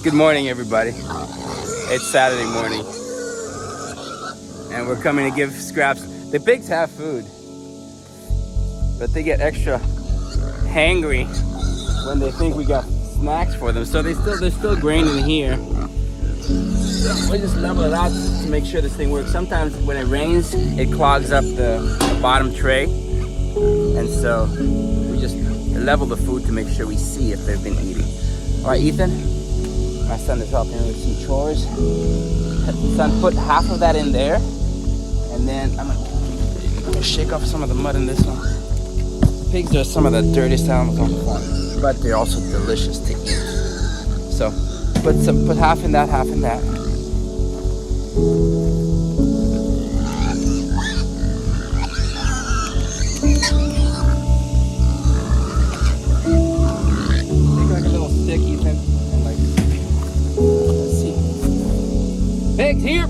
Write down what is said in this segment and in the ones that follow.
Good morning, everybody. It's Saturday morning, and we're coming to give scraps. The pigs have food, but they get extra hangry when they think we got snacks for them. So there's still grain in here. We just level it out to make sure this thing works. Sometimes when it rains, it clogs up the bottom tray, and so we just level the food to make sure we see if they've been eating. All right, Ethan, my son is helping with some chores. Son, put half of that in there, and then I'm gonna shake off some of the mud in this one. Pigs are some of the dirtiest animals on the farm, but they're also delicious to eat. So put half in that, half in that. Take like a little stick, Ethan, and like, let's see. Pigs, here!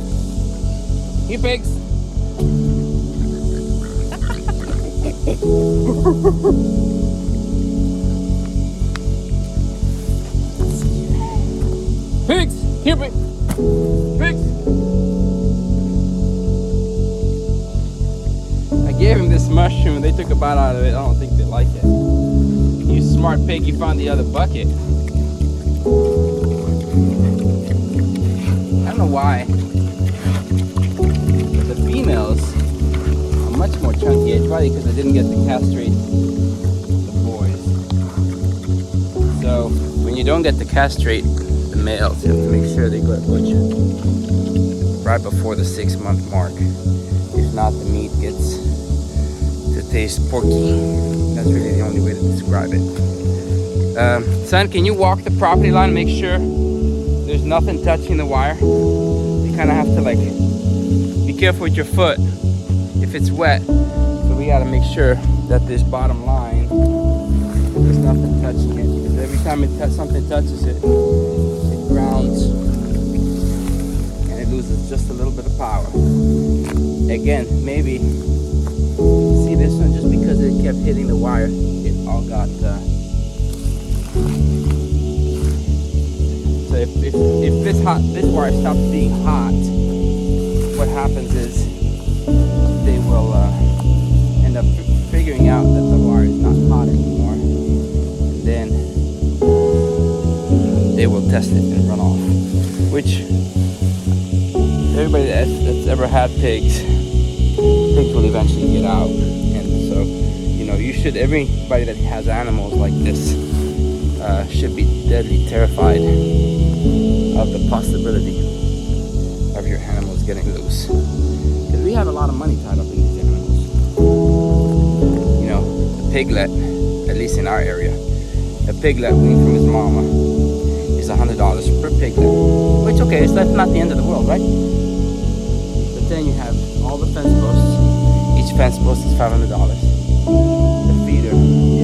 Here, pigs! Pigs! Here, pigs! Pigs! I gave him this mushroom. They took a bite out of it. I don't think they like it. You smart pig, you found the other bucket. I don't know why, but the females are much more chunky. It's probably because I didn't get to castrate the boys. So when you don't get to castrate the males, you have to make sure they go to butcher right before the 6-month mark. If not, the meat gets to taste porky. That's really the only way to describe it. Son, can you walk the property line and make sure there's nothing touching the wire? You kind of have to like be careful with your foot if it's wet. So we got to make sure that this bottom line, there's nothing touching it, because every time something touches it, it grounds and it loses just a little bit of power. Again, maybe see this one, just because it kept hitting the wire, it all got so if this wire stops being hot, what happens is they will end up figuring out that the wire is not hot anymore, and then they will test it and run off. Which everybody that's ever had pigs will eventually get out. And so, you know, everybody that has animals like this should be deadly terrified of the possibility of your animals getting loose, because we have a lot of money tied up in these animals. You know, the piglet, at least in our area, a piglet weaned from his mama is $100 per piglet, which, okay, so that's not the end of the world, right? But then you have all the fence posts. Each fence post is $500. The feeder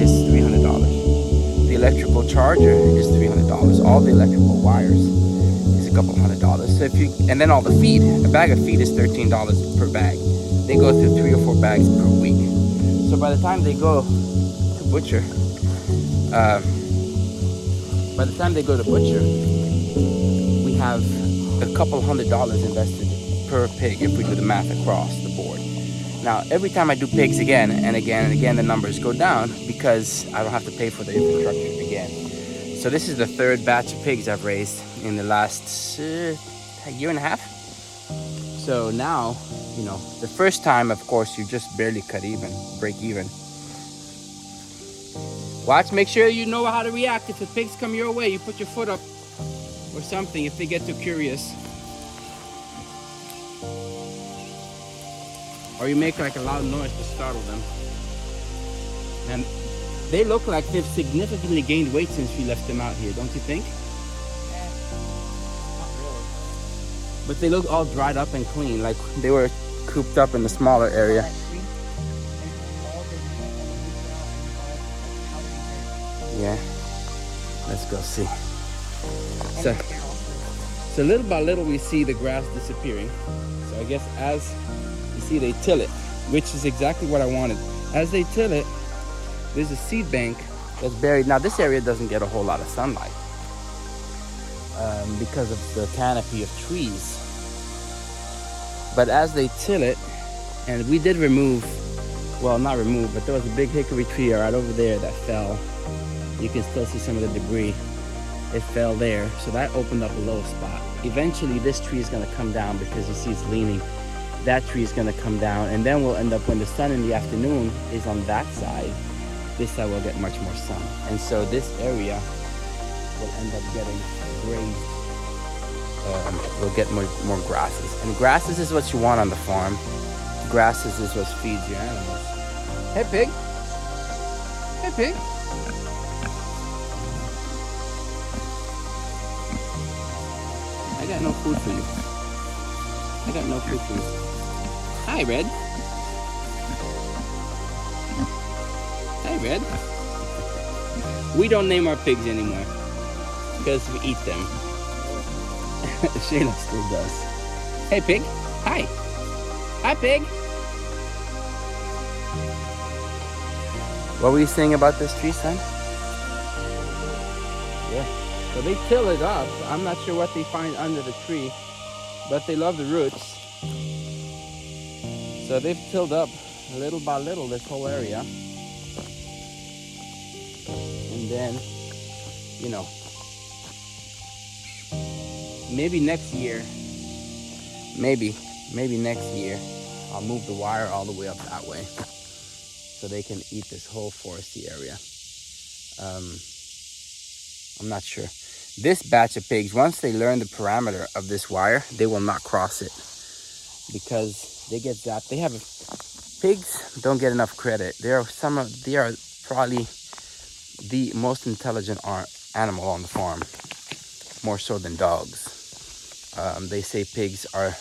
is $300. The electrical charger is $300. All the electrical wires is a couple $100. So and then all the feed. A bag of feed is $13 per bag. They go through 3 or 4 bags per week. So by the time they go to butcher, we have a couple $100 invested per pig if we do the math across the board. Now, every time I do pigs again and again and again, the numbers go down because I don't have to pay for the infrastructure again. So this is the 3rd batch of pigs I've raised in the last year and a half. So now, you know, the first time, of course, you just barely break even. Watch, make sure you know how to react. If the pigs come your way, you put your foot up or something if they get too curious. Or you make like a loud noise to startle them. And they look like they've significantly gained weight since we left them out here, don't you think? Not really. But they look all dried up and clean, like they were cooped up in the smaller area. Yeah, let's go see. So little by little we see the grass disappearing. So I guess as you see, they till it, which is exactly what I wanted. As they till it, there's a seed bank that's buried. Now this area doesn't get a whole lot of sunlight. because of the canopy of trees. But as they till it, and we did remove, well, not remove, but there was a big hickory tree right over there that fell. You can still see some of the debris. It fell there, so that opened up a low spot. Eventually this tree is going to come down because you see it's leaning. That tree is going to come down, and then we'll end up, when the sun in the afternoon is on that side, this side will get much more sun. And so this area will end up getting grazed. We'll get more grasses. And grasses is what you want on the farm. Grasses is what feeds your animals. Hey pig. Hey pig. I got no food for you. I got no food for you. Hi, Red. Hi, Red. We don't name our pigs anymore because we eat them. Shayla still does. Hey, pig. Hi. Hi, pig. What were you saying about this tree, son? Yeah. So they till it up. I'm not sure what they find under the tree, but they love the roots. So they've tilled up little by little this whole area. And then, you know, maybe next year, maybe next year, I'll move the wire all the way up that way so they can eat this whole foresty area. I'm not sure. This batch of pigs, once they learn the parameter of this wire, they will not cross it because they get zapped. Pigs don't get enough credit. They are probably the most intelligent animal on the farm, more so than dogs. They say pigs are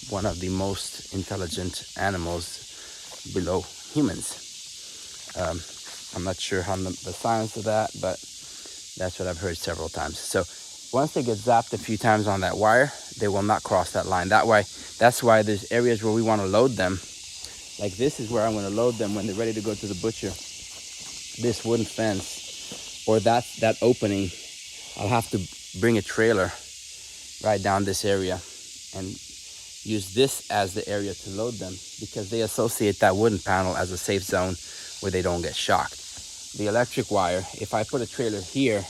one of the most intelligent animals below humans. I'm not sure how the science of that, but that's what I've heard several times. So once they get zapped a few times on that wire, they will not cross that line. That's why there's areas where we want to load them. Like this is where I'm going to load them when they're ready to go to the butcher. This wooden fence or that opening, I'll have to bring a trailer right down this area and use this as the area to load them because they associate that wooden panel as a safe zone where they don't get shocked. The electric wire, if I put a trailer here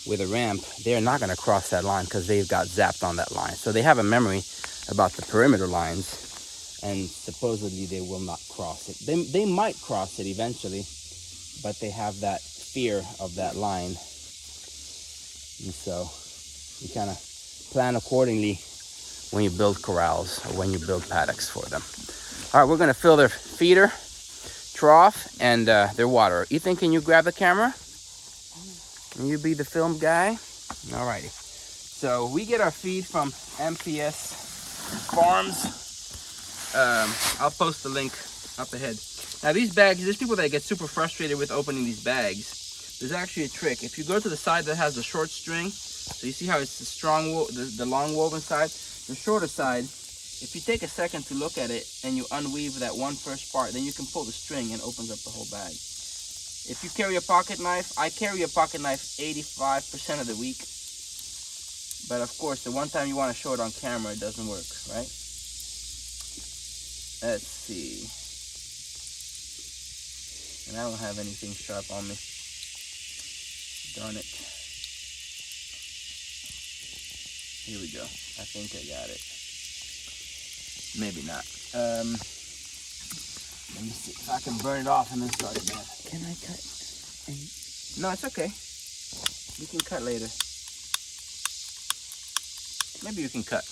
with a ramp, they're not going to cross that line because they've got zapped on that line. So they have a memory about the perimeter lines, and supposedly they will not cross it. They might cross it eventually, but they have that fear of that line. And so you kind of plan accordingly when you build corrals or when you build paddocks for them. All right, we're going to fill their feeder, trough, and their water. Ethan, can you grab the camera? Can you be the film guy? All righty. So we get our feed from MPS Farms. I'll post the link up ahead. Now these bags, there's people that get super frustrated with opening these bags. There's actually a trick. If you go to the side that has the short string, so you see how it's the strong, the long woven side, the shorter side, if you take a second to look at it and you unweave that first part, then you can pull the string and opens up the whole bag. If you carry a pocket knife, I carry a pocket knife 85% of the week. But of course, the one time you want to show it on camera, it doesn't work, right? Let's see. And I don't have anything sharp on me. Darn it. Here we go. I think I got it. Maybe not. Let me see if I can burn it off and then start again. Can I cut? No, it's okay. You can cut later. Maybe you can cut.